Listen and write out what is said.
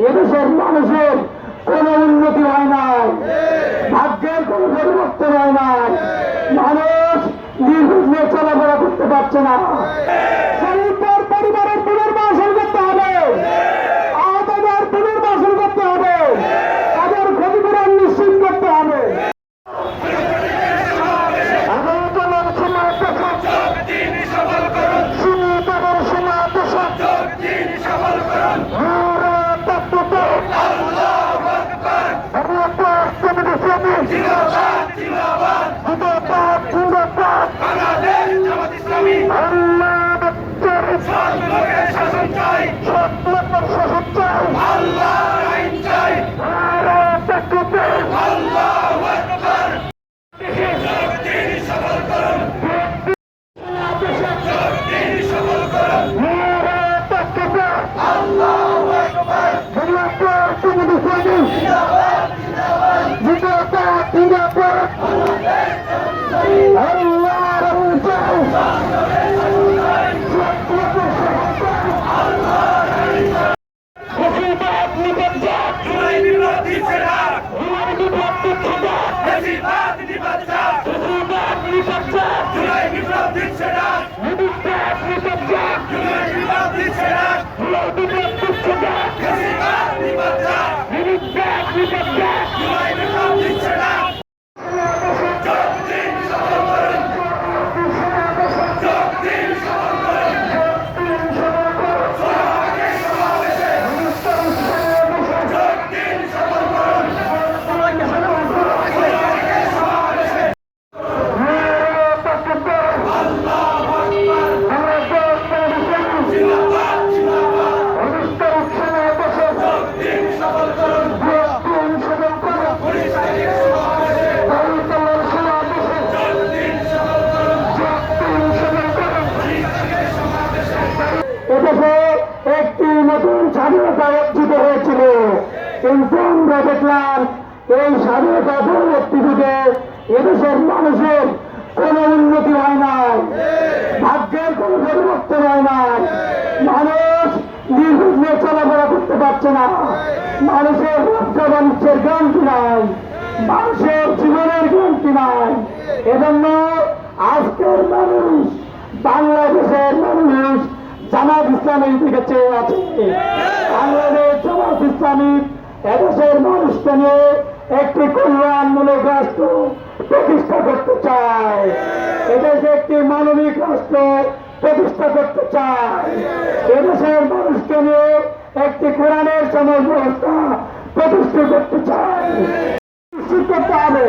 এদেশের মানুষের কোনো উন্নতি হয় নাই, ভাগ্যের কোনো পরিবর্তন হয় নাই, মানুষ নির্বিঘ্নে চলাফেরা করতে পারছে না। শহীদদের পরিবারের পুনর্বাসন করতে হবে, আহতদের পুনর্বাসন করতে হবে, তাদের ক্ষতিপূরণ নিশ্চিত করতে হবে। এদেশে একটি নতুন স্বাধীনতা অর্জিত হয়েছিল, কিন্তু আমরা দেখলাম এই স্বাধীনতা পরবর্তী যুগে এদেশের মানুষের কোনো উন্নতি হয় নাই, ভাগ্যের কোনো পরিবর্তন হয় নাই, মানুষ নির্বিঘ্নে চলাফেরা করতে পারছে না, মানুষের ব্যবসা বাণিজ্যের গ্যারান্টি নাই, মানুষের জীবনের গ্যারান্টি নাই। এজন্য আজকের মানুষ, বাংলাদেশের মানুষ জামাত ইসলামের দিকে চেয়ে আছে। বাংলাদেশ জামাত ইসলামী এদেশের মানুষকে নিয়ে একটি কল্যাণমূলক রাষ্ট্র প্রতিষ্ঠা করতে চায়, এদেশে একটি মানবিক রাষ্ট্র প্রতিষ্ঠা করতে চায়, এদেশের মানুষকে নিয়ে একটি কোরআনের সমাজ ব্যবস্থা প্রতিষ্ঠা করতে চায়। নিশ্চিত করতে হবে